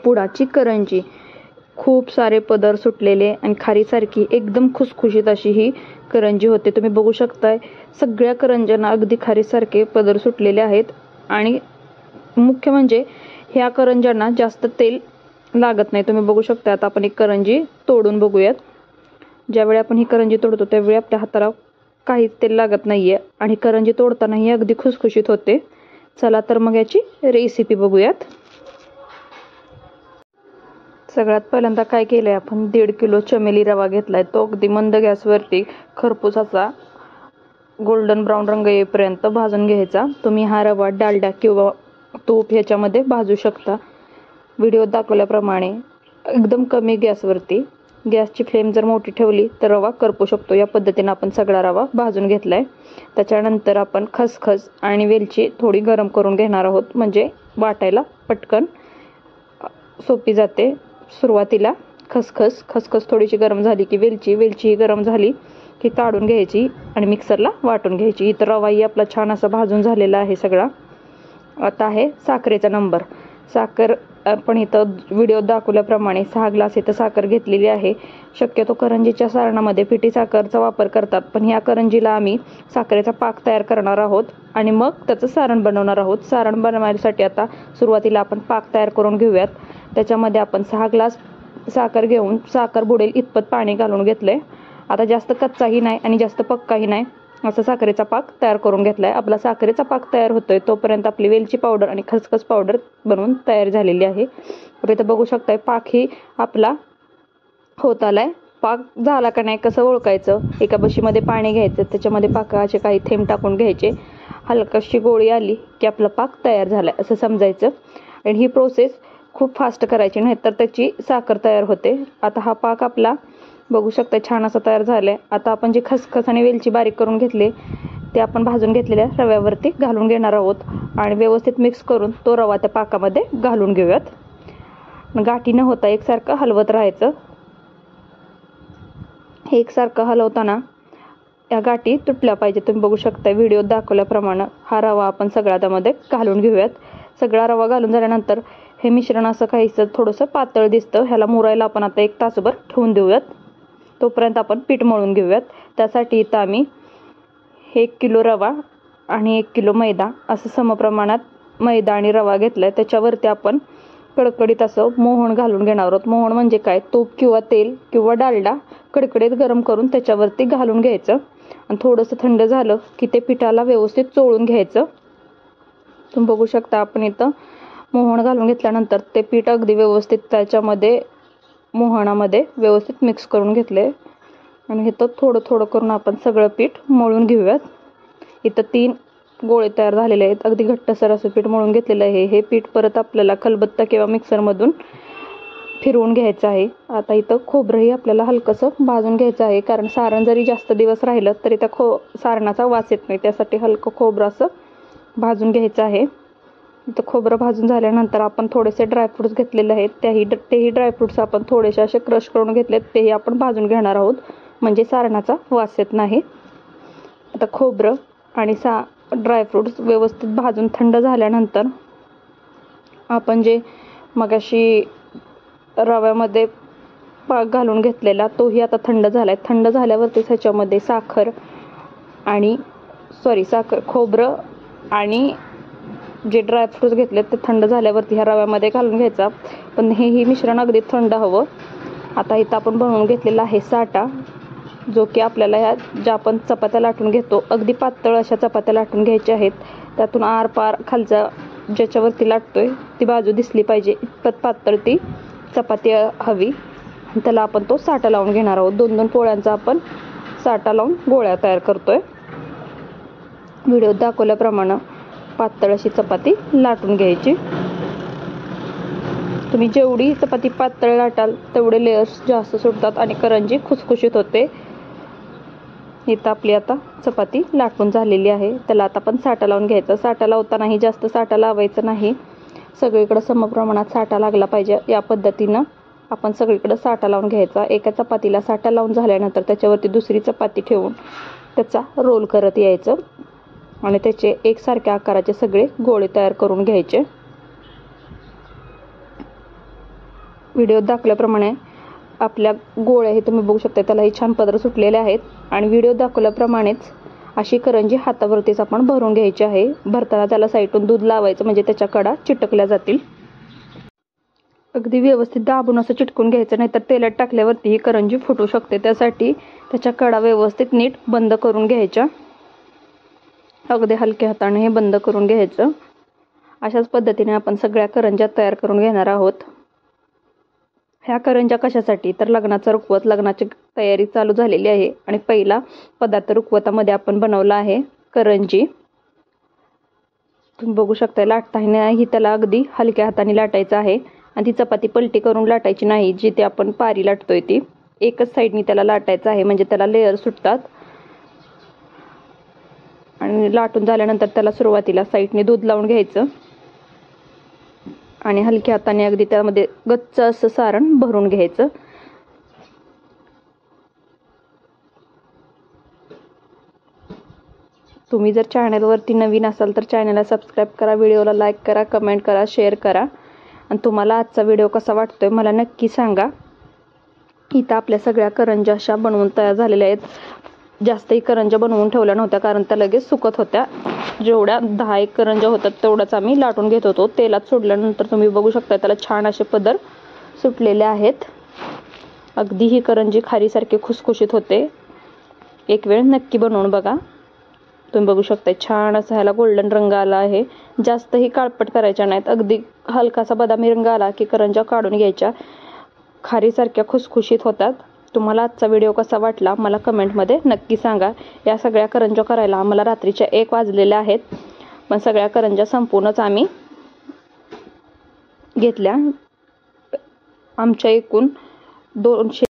पुडाची करंजी. खूप सारे पदर सुटलेले आणि खारीसारखी एकदम खुसखुशीत अशी ही करंजी होते. तुम्ही बघू शकताय सगळ्या करंज्यांना अगदी खारीसारखे पदर सुटलेले आहेत. आणि मुख्य म्हणजे ह्या करंज्यांना जास्त तेल लागत नाही. तुम्ही बघू शकता. आता आपण एक करंजी तोडून बघूयात. ज्यावेळी आपण ही करंजी तोडतो त्यावेळी आपल्या हाताला काहीच तेल लागत नाहीये आणि करंजी तोडतानाही अगदी खुसखुशीत होते. चला तर मग याची रेसिपी बघूयात. सगळ्यात पहिल्यांदा काय केलंय, आपण 1.5 किलो चमेली रवा घेतलाय. तो अगदी मंद गॅसवरती खरपूस असा गोल्डन ब्राऊन रंग येईपर्यंत भाजून घ्यायचा. तुम्ही हा रवा डालडा किंवा तूप ह्याच्यामध्ये भाजू शकता. व्हिडिओत दाखवल्याप्रमाणे एकदम कमी गॅसवरती. गॅसची फ्लेम जर मोठी ठेवली तर रवा करपू शकतो. या पद्धतीने आपण सगळा रवा भाजून घेतलाय. त्याच्यानंतर आपण खसखस आणि वेलची थोडी गरम करून घेणार आहोत, म्हणजे वाटायला पटकन सोपी जाते. सुरुवातीला खसखस थोडीशी गरम झाली की वेलची गरम झाली की काढून घ्यायची आणि मिक्सरला वाटून घ्यायची. इथं रवाही आपला छान असा भाजून झालेला आहे सगळा. आता आहे साखरेचा नंबर. साखर आपण इथं व्हिडिओत दाखवल्याप्रमाणे 6 ग्लास इथं साखर घेतलेली आहे. शक्यतो करंजीच्या सारणामध्ये पिठी साखरचा वापर करतात, पण ह्या करंजीला आम्ही साखरेचा पाक तयार करणार आहोत आणि मग त्याचं सारण बनवणार आहोत. सारण बनवण्यासाठी आता सुरुवातीला आपण पाक तयार करून घेऊयात. त्याच्यामध्ये आपण 6 ग्लास साखर घेऊन साखर बुडेल इतपत पाणी घालून घेतलंय. आता जास्त कच्चाही नाही आणि जास्त पक्काही नाही, असा साखरेचा पाक तयार करून घेतलाय. आपला साखरेचा पाक तयार होतोय तोपर्यंत आपली वेलची पावडर आणि खसखस पावडर बनवून तयार झालेली आहे. इथं बघू शकताय पाक ही आपला होत आलाय. पाक झाला का नाही कसं ओळखायचं, एका बशीमध्ये पाणी घ्यायचं, त्याच्यामध्ये पाकाचे काही थेंब टाकून घ्यायचे. हलकाशी गोळी आली की आपला पाक तयार झालाय असं समजायचं. आणि ही प्रोसेस खूप फास्ट करायची, नाही तर त्याची साखर तयार होते. आता हा पाक आपला बघू शकता छान असा तयार झालाय. आता आपण जे खसखस आणि वेलची बारीक करून घेतले ते आपण भाजून घेतलेल्या रव्यावरती घालून घेणार आहोत आणि व्यवस्थित मिक्स करून तो रवा त्या पाकामध्ये घालून घेऊयात. गाठी न होता एकसारखं हलवत राहायचं. हे एकसारखं हलवताना या गाठी तुटल्या पाहिजे. तुम्ही बघू शकता व्हिडिओत दाखवल्याप्रमाणे हा रवा आपण सगळा त्यामध्ये घालून घेऊयात. सगळा रवा घालून झाल्यानंतर हे मिश्रण असं काहीसं थोडंसं पातळ दिसतं. ह्याला मुरायला आपण आता 1 तासभर ठेवून देऊयात. तोपर्यंत आपण पीठ मळून घेऊयात. त्यासाठी इथं आम्ही 1 किलो रवा आणि 1 किलो मैदा असं समप्रमाणात मैदा आणि रवा घेतलाय. त्याच्यावरती आपण कडकडीत असं मोहन घालून घेणार आहोत. मोहन म्हणजे काय, तूप किंवा तेल किंवा डालडा कडकडीत गरम करून त्याच्यावरती घालून घ्यायचं आणि थोडंसं थंड झालं की ते पिठाला व्यवस्थित चोळून घ्यायचं. तुम्ही बघू शकता आपण इथं मोहन घालून घेतल्यानंतर ते पीठ अगदी व्यवस्थित त्याच्यामध्ये मोहनामध्ये व्यवस्थित मिक्स करून घेतले आणि इथं थोडं थोडं करून आपण सगळं पीठ मळून घेऊयात. इथं 3 गोळे तयार झालेले आहेत. अगदी घट्टसर असं पीठ मळून घेतलेलं आहे. हे पीठ परत आपल्याला खलबत्ता किंवा मिक्सरमधून फिरवून घ्यायचं आहे. आता इथं खोबरंही आपल्याला हलकंसं भाजून घ्यायचं आहे, कारण सारण जरी जास्त दिवस राहिलं तरी त्या सारणाचा वास येत नाही, त्यासाठी हलकं खोबरं असं भाजून घ्यायचं आहे. इथं खोबरं भाजून झाल्यानंतर आपण थोडेसे ड्रायफ्रुट्स घेतलेले आहेत. तेही ड्रायफ्रुट्स आपण थोडेसे असे क्रश करून घेतलेत, तेही आपण भाजून घेणार आहोत, म्हणजे सारणाचा वास येत नाही. आता खोबरं आणि ड्रायफ्रुट्स व्यवस्थित भाजून थंड झाल्यानंतर आपण जे मगाशी रव्यामध्ये पाक घालून घेतलेला तोही आता थंड झालाय. थंड झाल्यावरती ह्याच्यामध्ये खोबरं आणि जे ड्रायफ्रुट्स घेतलेत ते थंड झाल्यावरती ह्या रव्यामध्ये घालून घ्यायचा. पण हेही मिश्रण अगदी थंड हवं. आता इथं आपण बनवून घेतलेला आहे साटा, जो की आपल्याला ह्या ज्या आपण चपात्या लाटून घेतो अगदी पातळ अशा चपात्या लाटून घ्यायच्या आहेत. त्यातून आरपार खालचा ज्याच्यावरती लाटतोय ती बाजू दिसली पाहिजे इतपत पातळ ती चपाती हवी. त्याला आपण तो साटा लावून घेणार आहोत. 2-2 पोळ्यांचा आपण साटा लावून गोळ्या तयार करतोय. व्हिडिओत दाखवल्याप्रमाणे पातळ अशी चपाती लाटून घ्यायची. तुम्ही जेवढी चपाती पातळ लाटाल तेवढे लेयर्स जास्त सुटतात आणि करंजी खुसखुशीत होते. इथं आपली आता चपाती लाटून झालेली आहे. त्याला आता आपण साटा लावून घ्यायचा. साटा लावतानाही जास्त साटा लावायचं नाही, सगळीकडे समप्रमाणात साटा लागला पाहिजे. या पद्धतीनं आपण सगळीकडे साटा लावून घ्यायचा. एका चपातीला साटा लावून झाल्यानंतर त्याच्यावरती दुसरी चपाती ठेवून त्याचा रोल करत यायचं आणि त्याचे एकसारख्या आकाराचे सगळे गोळे तयार करून घ्यायचे. व्हिडिओत दाखवल्याप्रमाणे आपल्या गोळ्या हे तुम्ही बघू शकता, त्यालाही छान पदर सुटलेले आहेत. आणि व्हिडिओ दाखवल्याप्रमाणेच अशी करंजी हातावरतीच आपण भरून घ्यायची आहे. भरताना त्याला साईडून दूध लावायचं, म्हणजे त्याच्या कडा चिटकल्या जातील. अगदी व्यवस्थित दाबून असं चिटकून घ्यायचं, नाहीतर तेलात टाकल्यावरती ही करंजी फुटू शकते. त्यासाठी त्याच्या कडा व्यवस्थित नीट बंद करून घ्यायच्या. अगदी हलक्या हाताने हे बंद करून घ्यायचं. अशाच पद्धतीने आपण सगळ्या करंज्या तयार करून घेणार आहोत. ह्या करंज्या कशासाठी, तर लग्नाचा रुखवत, लग्नाची तयारी चालू झालेली आहे आणि पहिला पदार्थ रुखवतामध्ये आपण बनवला आहे करंजी. तुम्ही बघू शकता, लाटतानाही त्याला अगदी हलक्या हाताने लाटायचं आहे. आणि ती चपाती पलटी करून लाटायची नाही, जिथे आपण पारी लाटतोय ती एकच साईडनी त्याला लाटायचं आहे, म्हणजे त्याला लेअर सुटतात. आणि लाटून झाल्यानंतर त्याला सुरुवातीला साईडने दूध लावून घ्यायचं आणि हलक्या हाताने अगदी त्यामध्ये गच्च असं सारण भरून घ्यायचं. तुम्ही जर चॅनलवरती नवीन असाल तर चॅनलला सबस्क्राईब करा, व्हिडिओला लाईक करा, कमेंट करा, शेअर करा. आणि तुम्हाला आजचा व्हिडिओ कसा वाटतोय मला नक्की सांगा. इथं आपल्या सगळ्या करंज्या अशा बनवून तयार झालेल्या आहेत. जास्तही करंज्या बनवून ठेवल्या नव्हत्या, कारण त्या लगेच सुकत होत्या. जेवढ्या 10-1 करंज्या होतात तेवढ्याच आम्ही लाटून घेत होतो. तेलात सोडल्यानंतर तुम्ही बघू शकता त्याला छान असे पदर सुटलेले आहेत. अगदी ही करंजी खारीसारखी खुसखुशीत होते. एक वेळ नक्की बनवून बघा. तुम्ही बघू शकता छान असा ह्याला गोल्डन रंग आला आहे. जास्तही काळपट करायच्या नाहीत. अगदी हलकासा बदामी रंग आला की करंज्या काढून घ्यायच्या. खारीसारख्या खुसखुशीत होतात. तुम्हाला आजचा व्हिडिओ कसा वाटला मला कमेंटमध्ये नक्की सांगा. या सगळ्या करंज्या करायला आम्हाला रात्रीच्या 1 वाजलेले आहेत, पण सगळ्या करंज्या संपूर्णच आम्ही घेतल्या. आमच्या एकूण 200